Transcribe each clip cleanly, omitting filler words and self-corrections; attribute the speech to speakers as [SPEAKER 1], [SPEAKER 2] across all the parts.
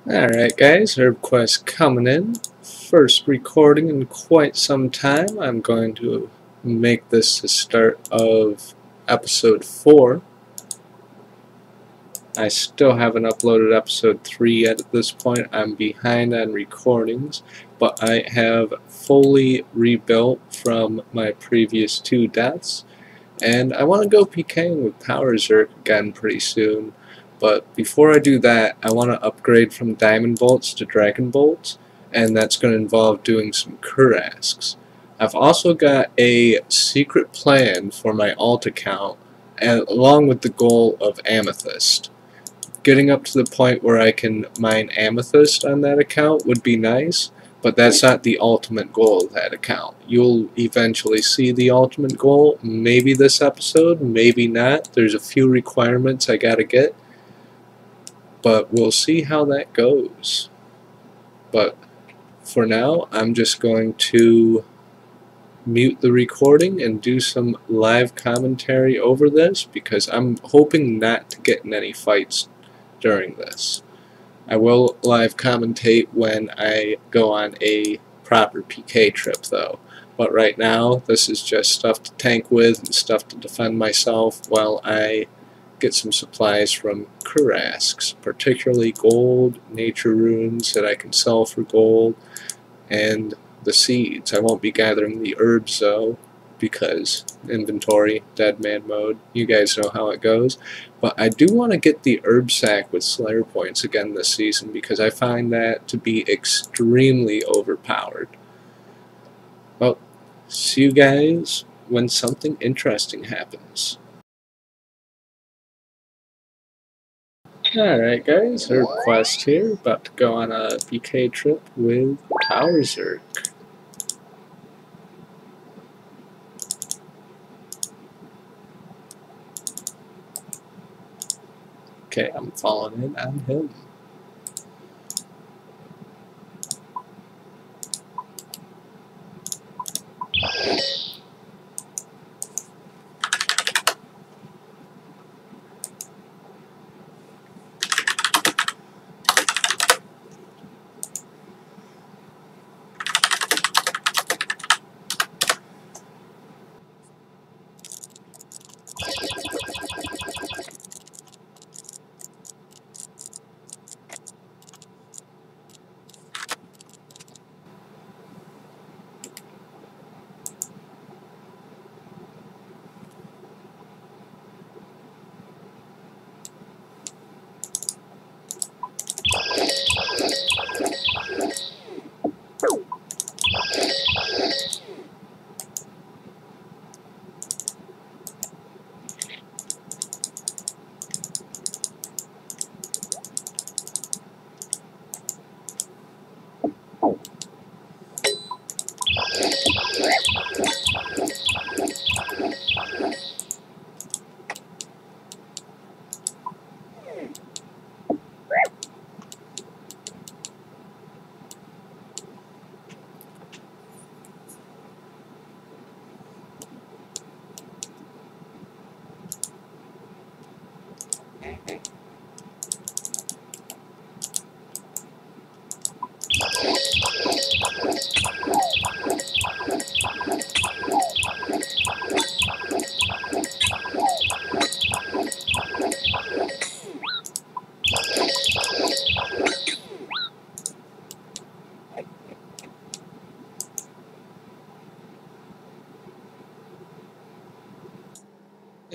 [SPEAKER 1] Alright guys, herb quest coming in. First recording in quite some time. I'm going to make this the start of episode 4. I still haven't uploaded episode 3 yet at this point. I'm behind on recordings, but I have fully rebuilt from my previous 2 deaths. And I want to go pking with Power Zerk again pretty soon. But before I do that, I want to upgrade from Diamond Bolts to Dragon Bolts, and that's going to involve doing some Kurasks. I've also got a secret plan for my alt account, along with the goal of Amethyst. Getting up to the point where I can mine Amethyst on that account would be nice, but that's not the ultimate goal of that account. You'll eventually see the ultimate goal, maybe this episode, maybe not. There's a few requirements I gotta get, but we'll see how that goes. But for now, I'm just going to mute the recording and do some live commentary over this because I'm hoping not to get in any fights during this. I will live commentate when I go on a proper PK trip though. But right now, this is just stuff to tank with and stuff to defend myself while I get some supplies from Kurasks, particularly gold, nature runes that I can sell for gold, and the seeds. I won't be gathering the herbs though, because inventory, dead man mode, you guys know how it goes. But I do want to get the herb sack with Slayer points again this season because I find that to be extremely overpowered. Well, see you guys when something interesting happens. Alright guys, herb quest here, about to go on a PK trip with Power Zerk. Okay, I'm falling in on him.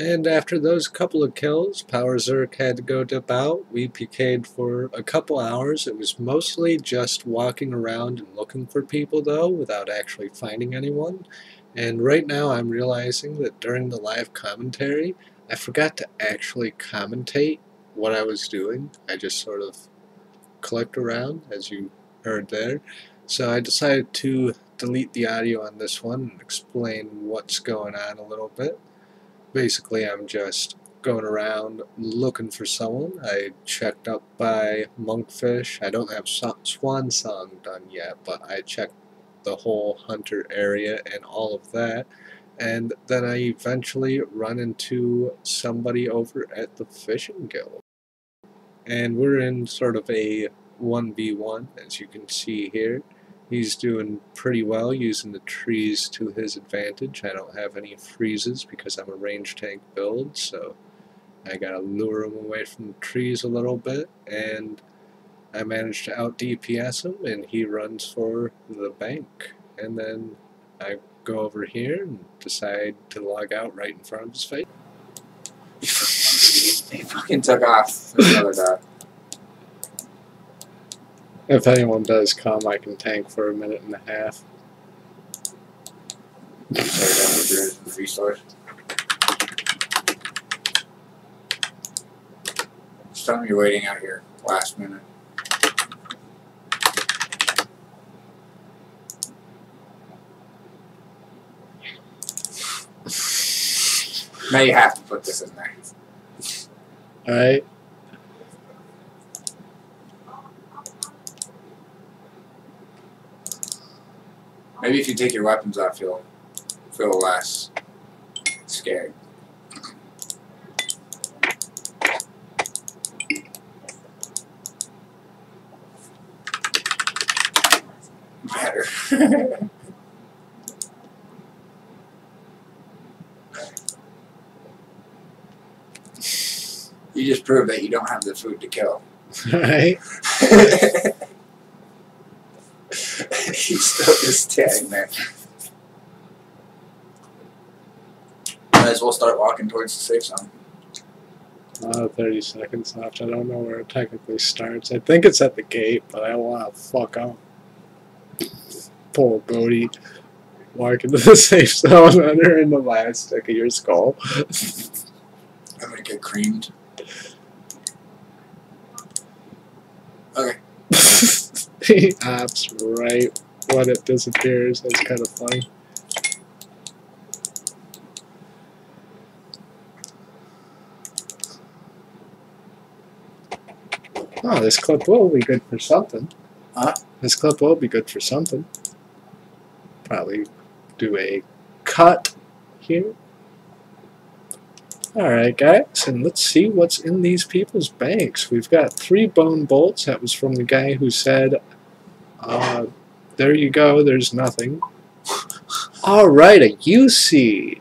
[SPEAKER 1] And after those couple of kills, Power Zerk had to go dip out. We PK'd for a couple hours. It was mostly just walking around and looking for people though, without actually finding anyone. And right now I'm realizing that during the live commentary, I forgot to actually commentate what I was doing. I just sort of clicked around, as you heard there. So I decided to delete the audio on this one and explain what's going on a little bit. Basically, I'm just going around looking for someone. I checked up by Monkfish. I don't have Swan Song done yet, but I checked the whole hunter area and all of that. And then I eventually run into somebody over at the fishing guild. And we're in sort of a 1v1, as you can see here. He's doing pretty well using the trees to his advantage. I don't have any freezes because I'm a range tank build, so I gotta lure him away from the trees a little bit, and I managed to out DPS him, and he runs for the bank. And then I go over here and decide to log out right in front of his face.
[SPEAKER 2] He fucking took off another dot.
[SPEAKER 1] If anyone does come, I can tank for a minute and a half.
[SPEAKER 2] Resource. Just tell me you're waiting out here last minute. Now you have to put this in there.
[SPEAKER 1] Alright.
[SPEAKER 2] Maybe if you take your weapons off, you'll feel less scared. Better. You just proved that you don't have the food to kill.
[SPEAKER 1] Alright.
[SPEAKER 2] He's still just standing there. Might as well start walking towards the safe zone.
[SPEAKER 1] 30 seconds left. I don't know where it technically starts. I think it's at the gate, but I don't want to fuck up. Poor Bodie. Walk into the safe zone under in the last stick of your skull.
[SPEAKER 2] I'm gonna get creamed. Okay.
[SPEAKER 1] He hops right when it disappears. That's kind of funny. Oh, this clip will be good for something.
[SPEAKER 2] Huh?
[SPEAKER 1] This clip will be good for something. Probably do a cut here. Alright guys, and let's see what's in these people's banks. We've got 3 bone bolts. That was from the guy who said, there you go, there's nothing. Alright, a U-seed.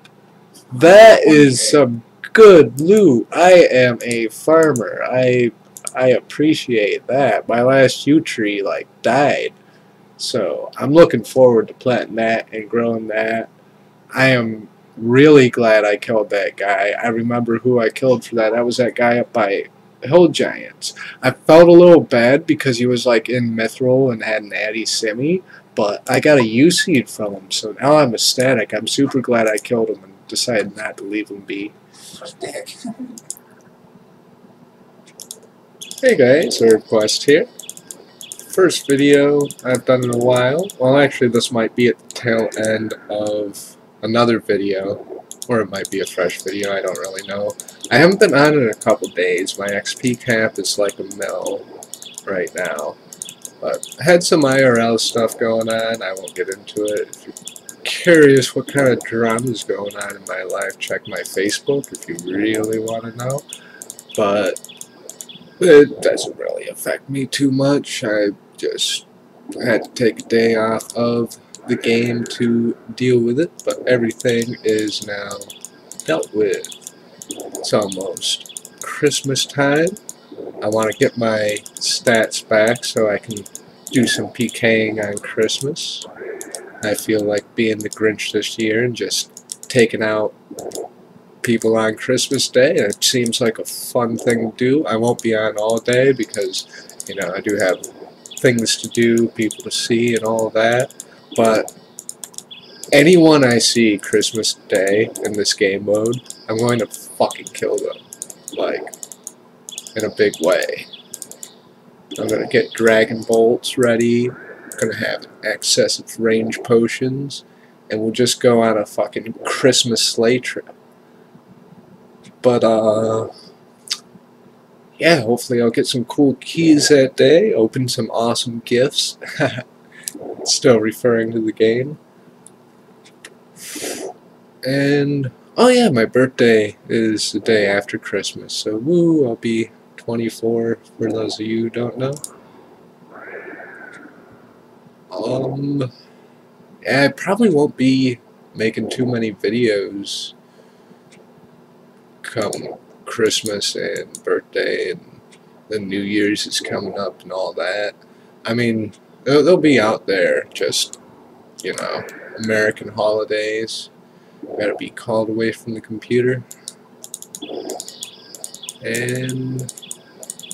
[SPEAKER 1] That is some good loot. I am a farmer. I appreciate that. My last U tree like died. So I'm looking forward to planting that and growing that. I am really glad I killed that guy. I remember who I killed for that. That was that guy up by Hill Giants. I felt a little bad because he was like in Mithril and had an Addy Simi, but I got a U-seed from him, so now I'm ecstatic. I'm super glad I killed him and decided not to leave him be.
[SPEAKER 2] Dick.
[SPEAKER 1] Hey guys, a request here. First video I've done in a while. Well, actually this might be at the tail end of another video, or it might be a fresh video, I don't really know. I haven't been on in a couple days. My XP cap is like a mil right now. But I had some IRL stuff going on. I won't get into it. If you're curious what kind of drama is going on in my life, check my Facebook if you really want to know. But it doesn't really affect me too much. I just had to take a day off of the game to deal with it, but everything is now dealt with. It's almost Christmas time. I want to get my stats back so I can do some pking on Christmas. I feel like being the Grinch this year and just taking out people on Christmas Day. It seems like a fun thing to do. I won't be on all day because, you know, I do have things to do, people to see and all that. But anyone I see Christmas Day in this game mode, I'm going to fucking kill them. Like, in a big way. I'm going to get Dragon Bolts ready. I'm going to have excessive range potions. And we'll just go on a fucking Christmas sleigh trip. But, yeah, hopefully I'll get some cool keys that day, open some awesome gifts. Still referring to the game. And, oh yeah, my birthday is the day after Christmas, so woo, I'll be 24 for those of you who don't know. Yeah, I probably won't be making too many videos come Christmas and birthday, and the New Year's is coming up and all that. I mean, they'll be out there, just, you know, American holidays. Gotta be called away from the computer. And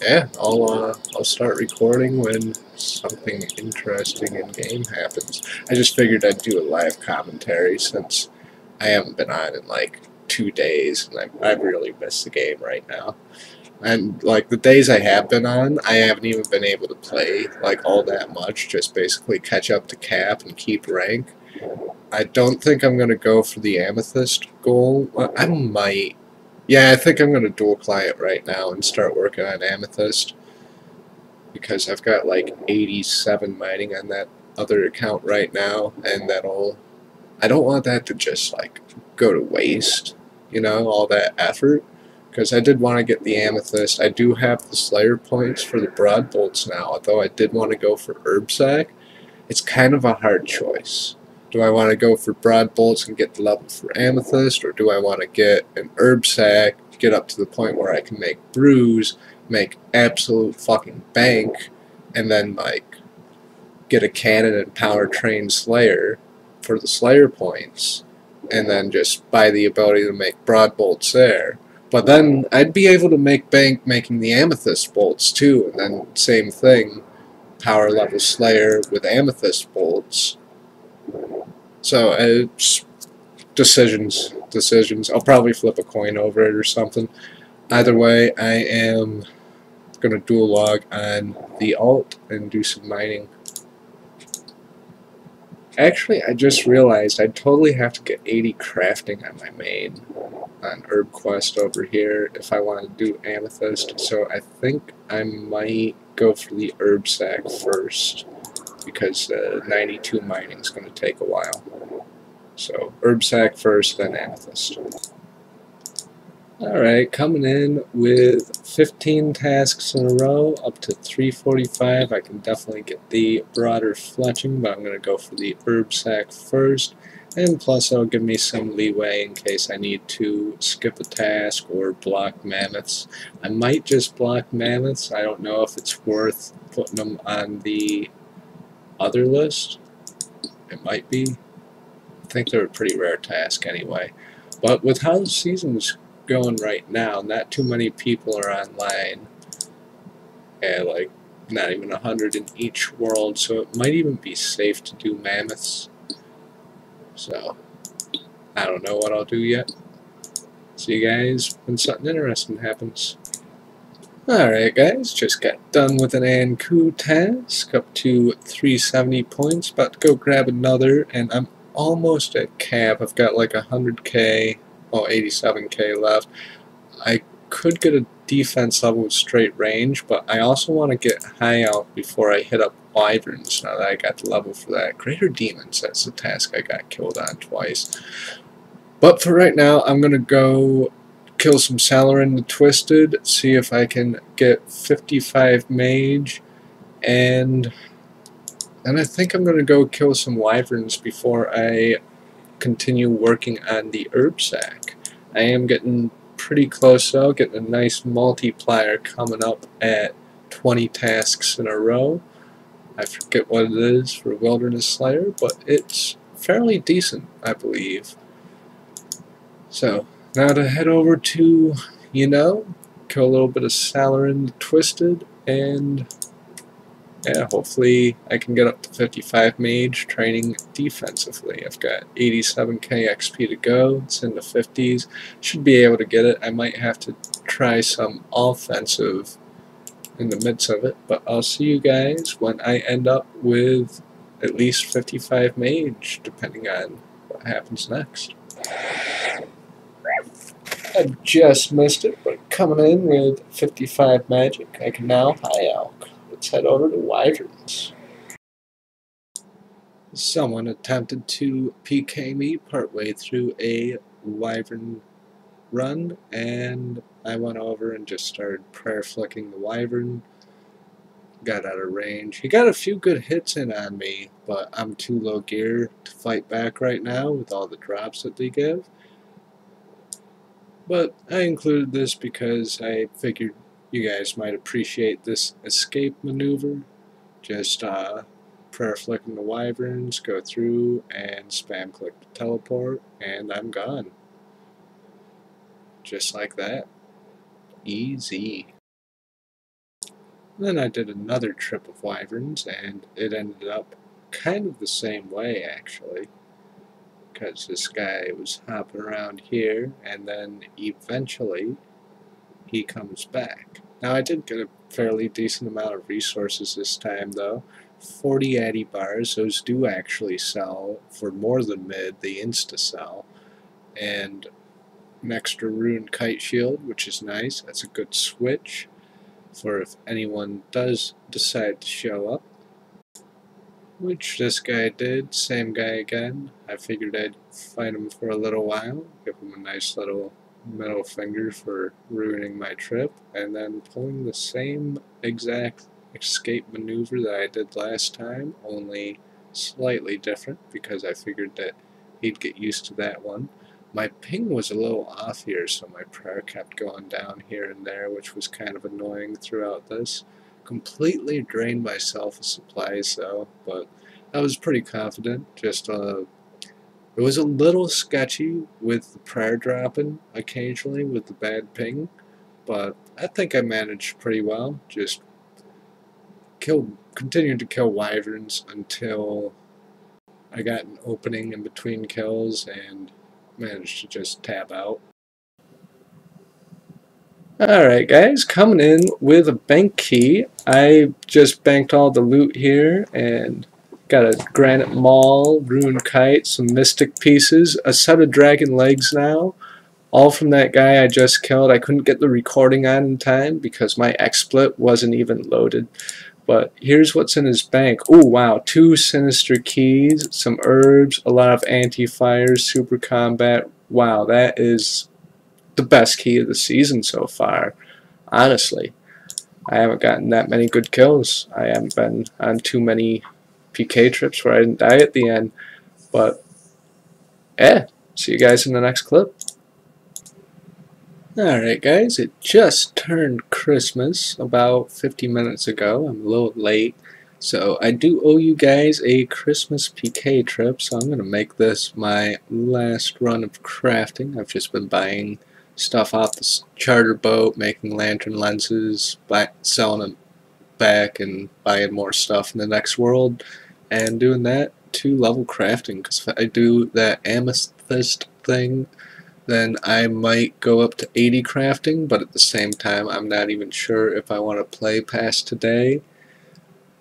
[SPEAKER 1] yeah, I'll start recording when something interesting in game happens. I just figured I'd do a live commentary since I haven't been on in like 2 days, and I really miss the game right now. And like the days I have been on, I haven't even been able to play like all that much. Just basically catch up to cap and keep rank. I don't think I'm gonna go for the amethyst goal. Well, I might. Yeah, I think I'm going to dual client right now and start working on amethyst, because I've got like 87 mining on that other account right now, and I don't want that to just like go to waste, you know, all that effort, because I did want to get the amethyst. I do have the slayer points for the broad bolts now, although I did want to go for herb sack. It's kind of a hard choice. Do I want to go for broad bolts and get the level for amethyst, or do I want to get an herb sack, get up to the point where I can make brews, make absolute fucking bank, and then like get a cannon and powertrain slayer for the slayer points, and then just buy the ability to make broad bolts there. But then I'd be able to make bank making the amethyst bolts too, and then same thing, power level slayer with amethyst bolts. So it's decisions. I'll probably flip a coin over it or something. Either way, I am going to dual log on the alt and do some mining. Actually, I just realized I totally have to get 80 crafting on my main on Herb Quest over here if I want to do amethyst. So I think I might go for the herb sack first, because 92 mining is going to take a while. So herb sack first, then amethyst. Alright, coming in with 15 tasks in a row, up to 345. I can definitely get the broader fletching, but I'm going to go for the herb sack first. And plus it'll give me some leeway in case I need to skip a task or block mammoths. I might just block mammoths. I don't know if it's worth putting them on the other list. It might be. I think they're a pretty rare task anyway. But with how the season's going right now, not too many people are online, and like not even 100 in each world, so it might even be safe to do mammoths. So I don't know what I'll do yet. See you guys when something interesting happens. Alright guys, just got done with an Anku task, up to 370 points, about to go grab another, and I'm almost at cap. I've got like 100k, well 87k left. I could get a defense level with straight range, but I also want to get high out before I hit up wyverns now that I got the level for that. Greater demons, that's the task I got killed on twice. But for right now, I'm going to go kill some Salarin the Twisted, see if I can get 55 mage, and I think I'm going to go kill some wyverns before I continue working on the herb sack. I am getting pretty close though, getting a nice multiplier coming up at 20 tasks in a row. I forget what it is for Wilderness Slayer, but it's fairly decent, I believe. So, now to head over to, you know, kill a little bit of Salarin Twisted, and yeah, hopefully I can get up to 55 mage training defensively. I've got 87k XP to go, it's in the 50s, should be able to get it. I might have to try some offensive in the midst of it, but I'll see you guys when I end up with at least 55 mage, depending on what happens next. I just missed it, but coming in with 55 magic, I can now high elk. Let's head over to wyverns. Someone attempted to PK me partway through a wyvern run, and I went over and just started prayer flicking the wyvern. got out of range. He got a few good hits in on me, but I'm too low gear to fight back right now with all the drops that they give. But I included this because I figured you guys might appreciate this escape maneuver. Just prayer flicking the wyverns, go through, and spam click to teleport, and I'm gone. Just like that. Easy. Then I did another trip of wyverns, and it ended up kind of the same way, actually. Because this guy was hopping around here, and then eventually he comes back. Now I did get a fairly decent amount of resources this time, though. 40 Addy bars, those do actually sell for more than mid, they insta-sell. And an extra rune kite shield, which is nice. That's a good switch for if anyone does decide to show up. Which this guy did, same guy again. I figured I'd fight him for a little while, give him a nice little middle finger for ruining my trip, and then pulling the same exact escape maneuver that I did last time, only slightly different because I figured that he'd get used to that one. My ping was a little off here, so my prayer kept going down here and there, which was kind of annoying throughout this. Completely drained myself of supplies though, but I was pretty confident. Just it was a little sketchy with the prayer dropping occasionally with the bad ping, but I think I managed pretty well. Just continued to kill wyverns until I got an opening in between kills and managed to just tab out. Alright guys, coming in with a bank key. I just banked all the loot here and got a granite maul, rune kite, some mystic pieces, a set of dragon legs now, all from that guy I just killed. I couldn't get the recording on in time because my XSplit wasn't even loaded. But here's what's in his bank. Oh wow, 2 sinister keys, some herbs, a lot of anti-fires, super combat. Wow, that is the best key of the season so far, honestly. I haven't gotten that many good kills. I haven't been on too many PK trips where I didn't die at the end. But, yeah, see you guys in the next clip. Alright guys, it just turned Christmas about 50 minutes ago. I'm a little late. So I do owe you guys a Christmas PK trip, so I'm going to make this my last run of crafting. I've just been buying stuff off the charter boat, making lantern lenses, selling them back and buying more stuff in the next world, and doing that 2-level crafting, because if I do that amethyst thing, then I might go up to 80 crafting, but at the same time I'm not even sure if I want to play past today.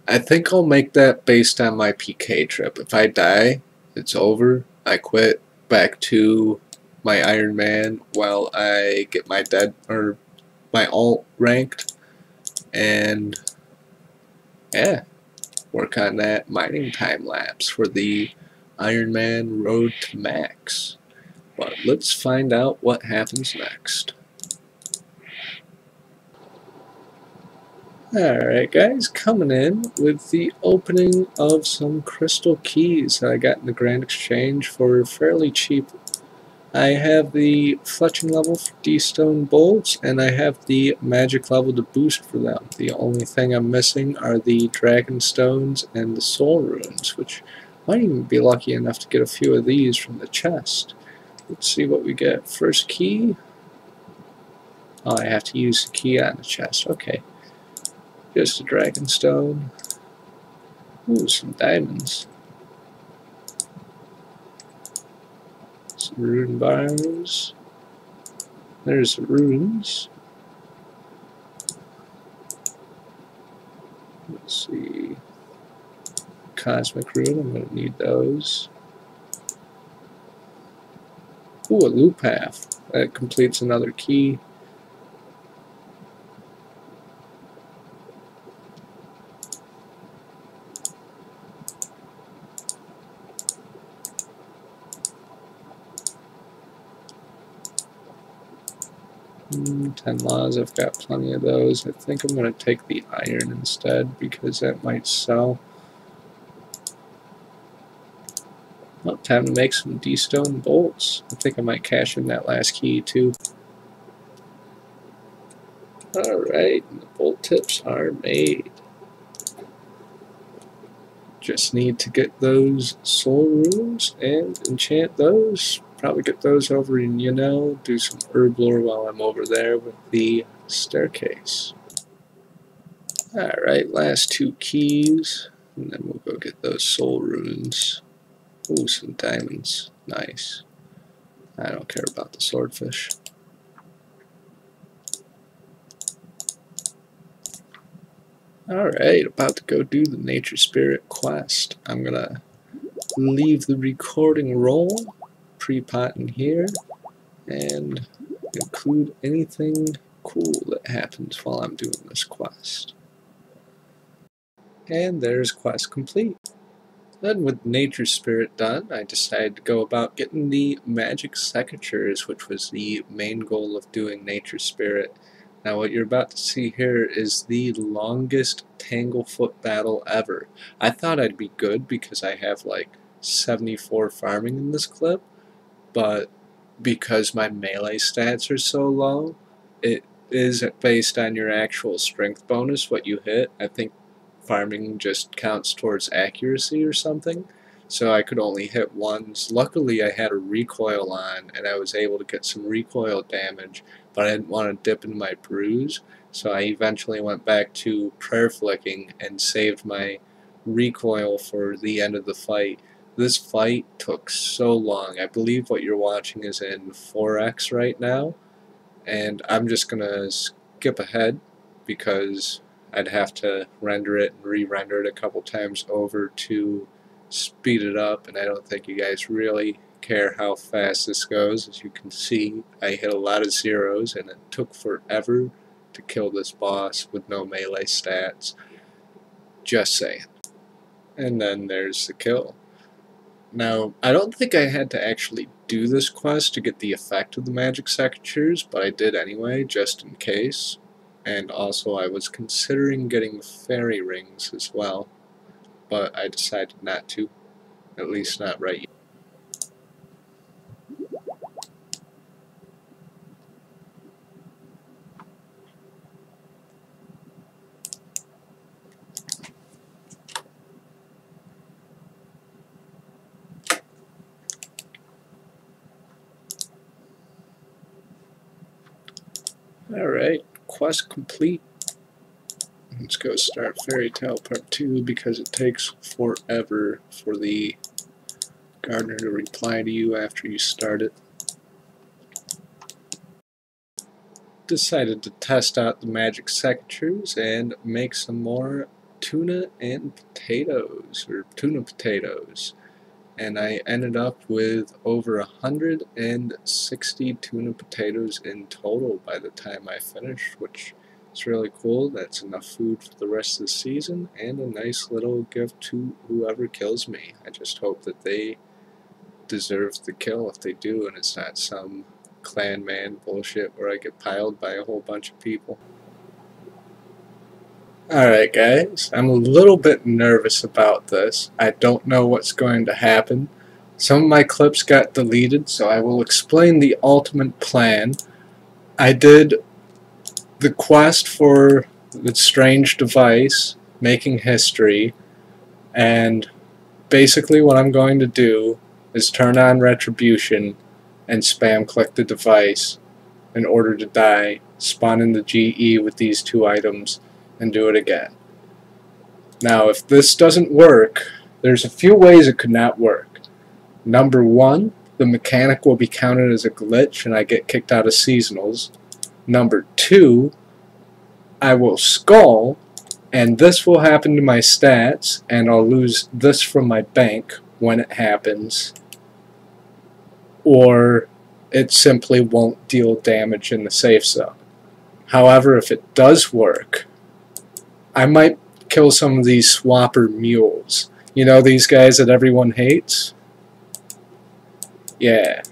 [SPEAKER 1] I think I'll make that based on my PK trip. If I die, it's over. I quit, back to my Iron Man while I get my my alt ranked, and yeah, work on that mining time lapse for the Iron Man road to max. But let's find out what happens next. Alright guys, coming in with the opening of some crystal keys that I got in the Grand Exchange for fairly cheap. I have the fletching level for D-stone bolts, and I have the magic level to boost for them. The only thing I'm missing are the dragon stones and the soul runes, which might even be lucky enough to get a few of these from the chest. Let's see what we get. First key. Oh, I have to use the key on the chest. Okay. Just a dragon stone. Ooh, some diamonds. Some rune bars. There's the runes. Let's see. Cosmic rune, I'm going to need those. Ooh, a loop path. That completes another key. 10 laws, I've got plenty of those. I think I'm going to take the iron instead because that might sell. Well, time to make some D-stone bolts. I think I might cash in that last key too. Alright, the bolt tips are made. Just need to get those soul runes and enchant those. Probably get those over in, do some herb lore while I'm over there with the staircase. Alright, last 2 keys, and then we'll go get those soul runes. Ooh, some diamonds. Nice. I don't care about the swordfish. Alright, about to go do the Nature Spirit quest. I'm gonna leave the recording roll, pre-pot in here, and include anything cool that happens while I'm doing this quest. And there's quest complete. Then with Nature Spirit done, I decided to go about getting the magic secateurs, which was the main goal of doing Nature Spirit. Now what you're about to see here is the longest Tanglefoot battle ever. I thought I'd be good because I have like 74 farming in this clip, but because my melee stats are so low, it is based on your actual strength bonus, what you hit. I think farming just counts towards accuracy or something, so I could only hit ones. Luckily I had a recoil on and I was able to get some recoil damage, but I didn't want to dip into my bruise, so I eventually went back to prayer flicking and saved my recoil for the end of the fight. This fight took so long. I believe what you're watching is in 4x right now, and I'm just gonna skip ahead because I'd have to render it and re-render it a couple times over to speed it up, and I don't think you guys really care how fast this goes. As you can see, I hit a lot of zeros and it took forever to kill this boss with no melee stats. Just saying. And then there's the kill. Now, I don't think I had to actually do this quest to get the effect of the magic secateurs, but I did anyway, just in case. And also I was considering getting fairy rings as well, but I decided not to, at least not right yet. Alright, quest complete. Let's go start Fairy Tale Part 2 because it takes forever for the gardener to reply to you after you start it. Decided to test out the magic secateurs and make some more tuna and potatoes, or tuna potatoes. And I ended up with over 160 tuna potatoes in total by the time I finished, which is really cool. That's enough food for the rest of the season and a nice little gift to whoever kills me. I just hope that they deserve the kill if they do, and it's not some clan man bullshit where I get piled by a whole bunch of people. Alright guys, I'm a little bit nervous about this. I don't know what's going to happen. Some of my clips got deleted, so I will explain the ultimate plan. I did the quest for the strange device, making history, and basically what I'm going to do is turn on retribution and spam click the device in order to die, spawn in the GE with these 2 items, and do it again. Now, if this doesn't work, there's a few ways it could not work. Number 1, the mechanic will be counted as a glitch and I get kicked out of seasonals. Number 2, I will skull, and this will happen to my stats, and I'll lose this from my bank when it happens. Or it simply won't deal damage in the safe zone. However, if it does work, I might kill some of these swapper mules. You know, these guys that everyone hates? Yeah.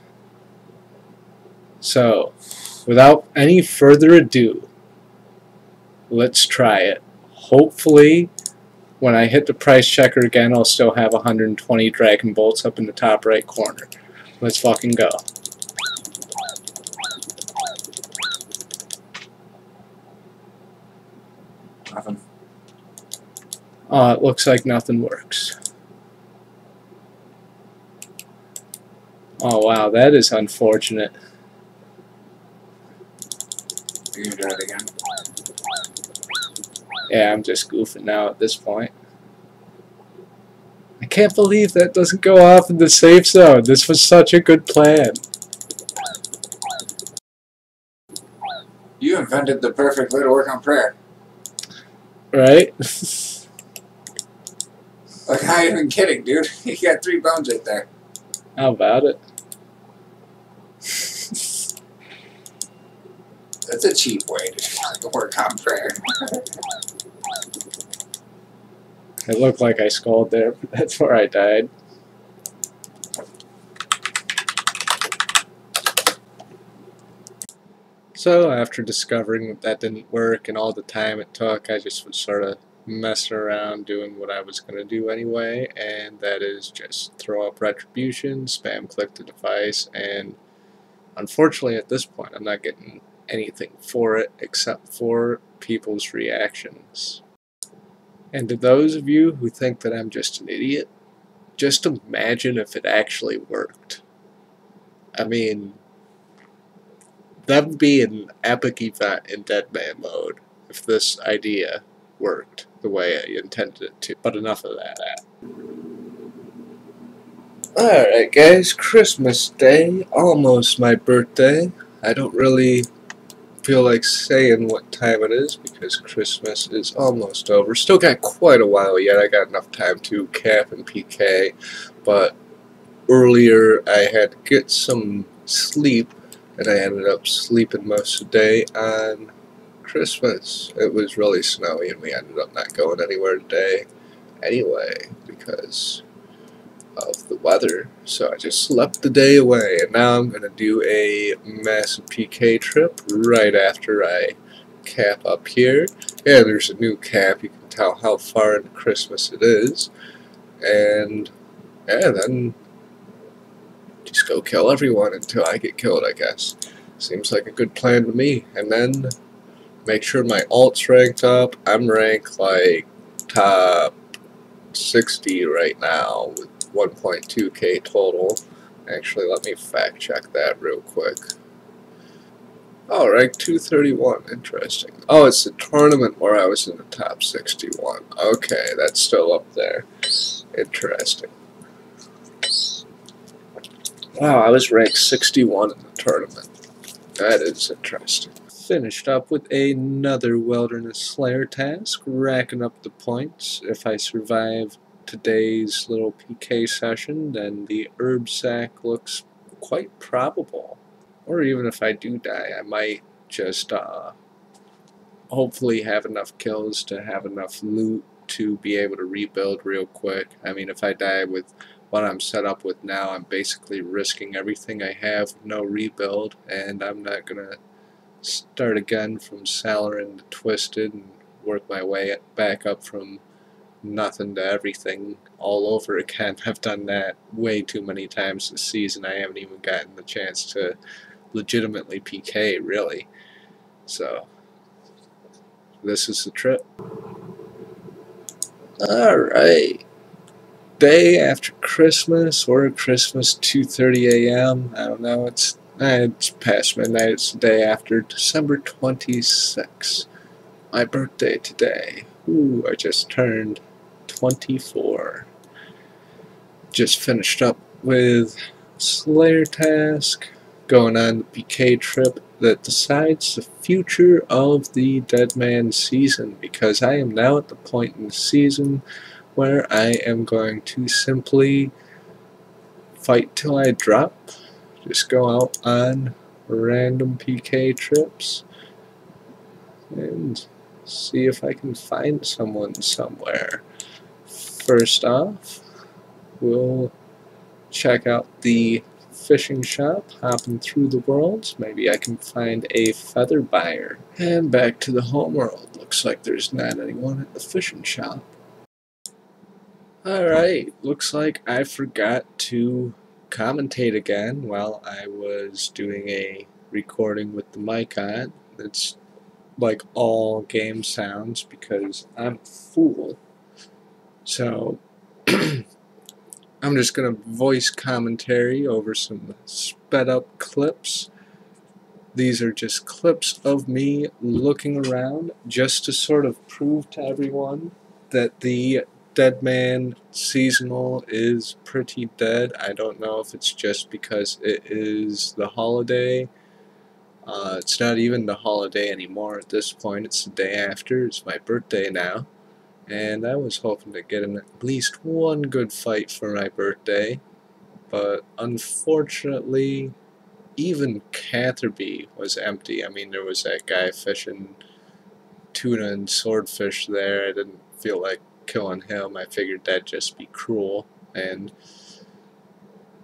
[SPEAKER 1] So, without any further ado, let's try it. Hopefully, when I hit the price checker again, I'll still have 120 Dragon Bolts up in the top right corner. Let's fucking go.
[SPEAKER 2] Nothing.
[SPEAKER 1] Oh, it looks like nothing works. Oh wow, that is unfortunate.
[SPEAKER 2] You can do it again.
[SPEAKER 1] Yeah, I'm just goofing now at this point. I can't believe that doesn't go off in the safe zone. This was such a good plan.
[SPEAKER 2] You invented the perfect way to work on prayer.
[SPEAKER 1] Right?
[SPEAKER 2] Like, I'm not even kidding, dude. You got 3 bones right there.
[SPEAKER 1] How about it?
[SPEAKER 2] That's a cheap way to work on prayer.
[SPEAKER 1] It looked like I scolded there, but that's where I died. So after discovering that that didn't work and all the time it took, I just was sort of messing around doing what I was going to do anyway, and that is just throw up retribution, spam click the device, and unfortunately at this point I'm not getting anything for it except for people's reactions. And to those of you who think that I'm just an idiot, just imagine if it actually worked. I mean, that would be an epic event in Deadman mode if this idea worked the way I intended it to. But enough of that. Alright guys, Christmas Day, almost my birthday. I don't really feel like saying what time it is because Christmas is almost over. Still got quite a while yet. I got enough time to cap and PK, but earlier I had to get some sleep, and I ended up sleeping most of the day on Christmas. It was really snowy, and we ended up not going anywhere today anyway because of the weather. So I just slept the day away, and now I'm going to do a massive PK trip right after I cap up here. Yeah, there's a new cap. You can tell how far into Christmas it is. And yeah, then just go kill everyone until I get killed, I guess. Seems like a good plan to me. And then make sure my alt's ranked up. I'm ranked like top 60 right now with 1.2k total. Actually, let me fact check that real quick. Oh, rank 231. Interesting. Oh, it's the tournament where I was in the top 61. Okay, that's still up there. Interesting. Wow, I was ranked 61 in the tournament. That is interesting. Finished up with another Wilderness Slayer task, racking up the points. If I survive today's little PK session, then the herb sack looks quite probable. Or even if I do die, I might just hopefully have enough kills to have enough loot to be able to rebuild real quick. I mean, if I die with what I'm set up with now, I'm basically risking everything I have with no rebuild, and I'm not going to start again from Salarin to Twisted and work my way back up from nothing to everything all over again. I've done that way too many times this season. I haven't even gotten the chance to legitimately PK, really. So, this is the trip. Alright. Day after Christmas, or Christmas, 2:30 a.m. I don't know, it's past midnight. It's the day after, December 26th. My birthday today. Ooh, I just turned 24. Just finished up with Slayer task, going on the PK trip that decides the future of the Deadman season, because I am now at the point in the season where I am going to simply fight till I drop. Just go out on random PK trips and see if I can find someone somewhere. First off, we'll check out the fishing shop, hopping through the worlds. Maybe I can find a feather buyer. And back to the homeworld. Looks like there's not anyone at the fishing shop. Alright, looks like I forgot to commentate again while I was doing a recording with the mic on. It's like all game sounds because I'm a fool. So I'm just going to voice commentary over some sped up clips. These are just clips of me looking around just to sort of prove to everyone that the Dead Man seasonal is pretty dead. I don't know if it's just because it is the holiday. It's not even the holiday anymore at this point. It's the day after. It's my birthday now. And I was hoping to get in at least one good fight for my birthday. But unfortunately, even Catherby was empty. I mean, there was that guy fishing tuna and swordfish there. I didn't feel like killing him. I figured that'd just be cruel. And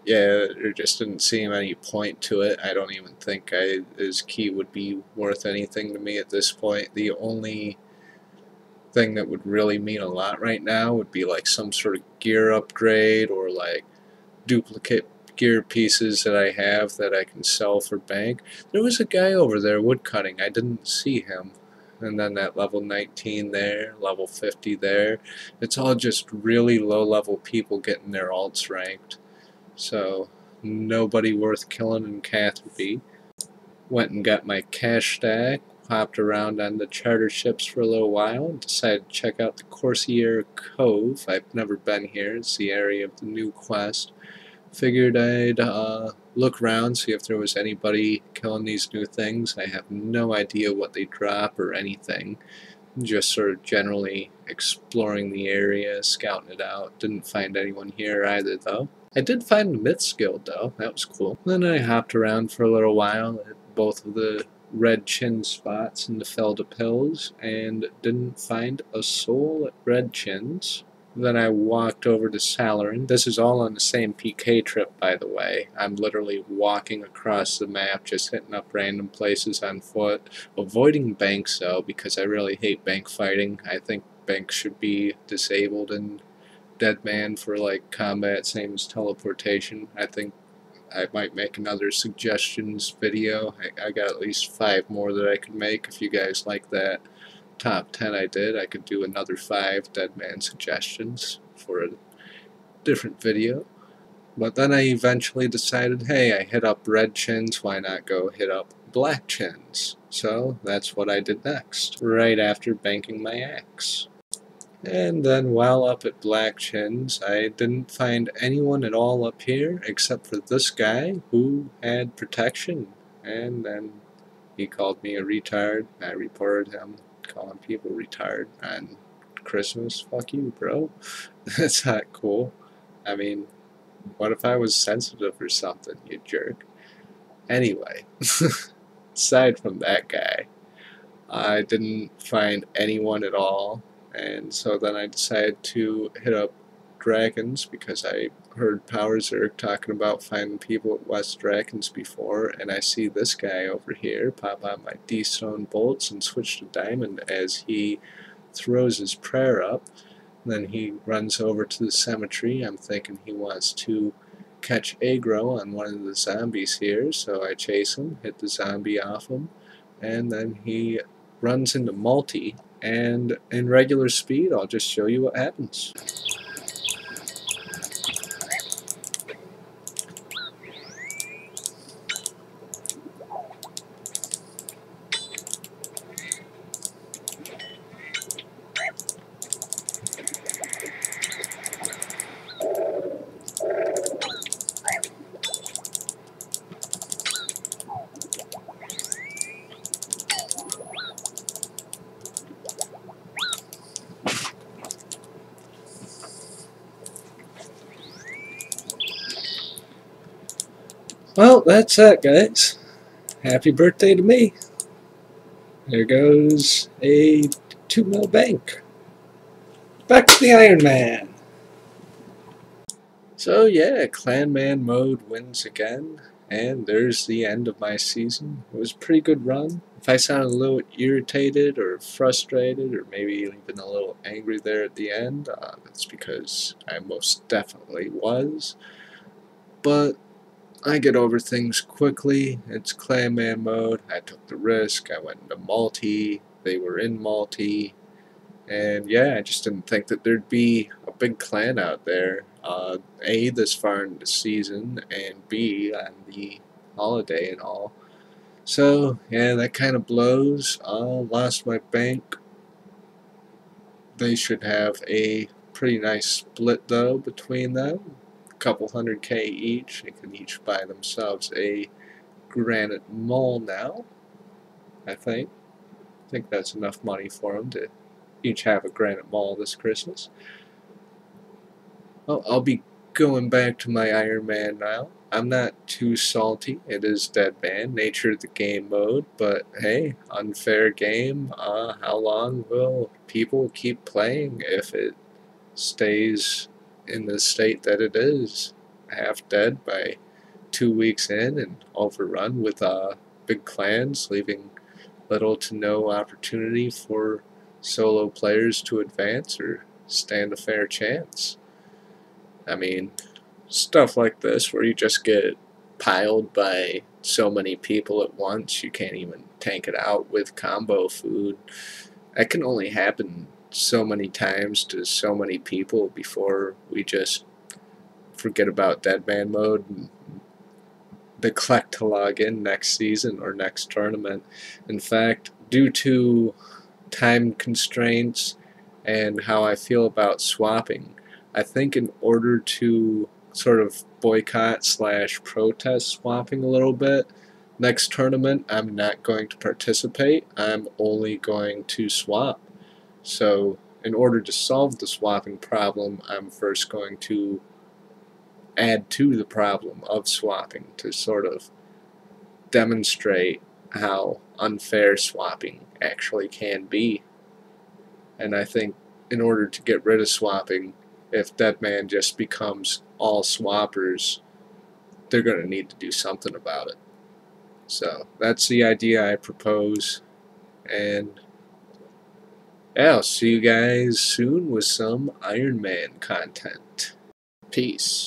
[SPEAKER 1] yeah, there just didn't seem any point to it. I don't even think his key would be worth anything to me at this point. The only thing that would really mean a lot right now would be like some sort of gear upgrade or like duplicate gear pieces that I have that I can sell for bank. There was a guy over there woodcutting. I didn't see him. And then that level 19 there, level 50 there. It's all just really low level people getting their alts ranked. So nobody worth killing in Catherby. Went and got my cash stack, hopped around on the charter ships for a little while, decided to check out the Corsair Cove. I've never been here. It's the area of the new quest. Figured I'd look around, see if there was anybody killing these new things. I have no idea what they drop or anything. Just sort of generally exploring the area, scouting it out. Didn't find anyone here either, though. I did find the Myths Guild, though. That was cool. Then I hopped around for a little while at both of the Red Chin spots in the Felda Pills, and didn't find a soul at Red Chins. Then I walked over to Salarin. This is all on the same PK trip, by the way. I'm literally walking across the map, just hitting up random places on foot. Avoiding banks, though, because I really hate bank fighting. I think banks should be disabled in Dead Man for, like, combat, same as teleportation. I think I might make another suggestions video. I got at least 5 more that I could make. If you guys like that top 10 I did, I could do another 5 Dead Man suggestions for a different video. But then I eventually decided, hey, I hit up Red Chins, why not go hit up Black Chins? So that's what I did next, right after banking my axe. And then while up at Black Chins, I didn't find anyone at all up here except for this guy who had protection. And then he called me a retard. I reported him calling people retard on Christmas. Fuck you, bro. That's not cool. I mean, what if I was sensitive or something, you jerk? Anyway, aside from that guy, I didn't find anyone at all. And so then I decided to hit up Dragons because I heard Power Zerg talking about finding people at West Dragons before, and I see this guy over here pop out my D-Stone bolts and switch to Diamond as he throws his prayer up. Then he runs over to the cemetery. I'm thinking he wants to catch aggro on one of the zombies here, so I chase him, hit the zombie off him, and then he runs into multi, and in regular speed I'll just show you what happens. Well, that's that, guys. Happy birthday to me. There goes a 2 mil bank. Back to the Iron Man. So yeah, Clanman mode wins again, and there's the end of my season. It was a pretty good run. If I sounded a little irritated or frustrated or maybe even a little angry there at the end, that's because I most definitely was. But I get over things quickly. It's Clanman mode. I took the risk. I went into multi. They were in multi. And yeah, I just didn't think that there'd be a big clan out there. A, this far into the season, and B, on the holiday and all. So yeah, that kind of blows. Lost my bank. They should have a pretty nice split though between them. A couple hundred K each. They can each buy themselves a granite mall now. I think. I think that's enough money for them to each have a granite mall this Christmas. Well, I'll be going back to my Iron Man now. I'm not too salty. It is dead man, nature of the game mode, but hey, unfair game. How long will people keep playing if it stays in the state that it is? Half dead by 2 weeks in and overrun with big clans, leaving little to no opportunity for solo players to advance or stand a fair chance. I mean, stuff like this where you just get piled by so many people at once, you can't even tank it out with combo food. That can only happen so many times to so many people before we just forget about dead man mode and neglect to log in next season or next tournament. In fact, due to time constraints and how I feel about swapping, I think in order to sort of boycott slash protest swapping a little bit, next tournament I'm not going to participate. I'm only going to swap. So in order to solve the swapping problem, I'm first going to add to the problem of swapping to sort of demonstrate how unfair swapping actually can be. And I think in order to get rid of swapping, if Deadman just becomes all swappers, they're going to need to do something about it. So that's the idea I propose. And yeah, I'll see you guys soon with some Iron Man content. Peace.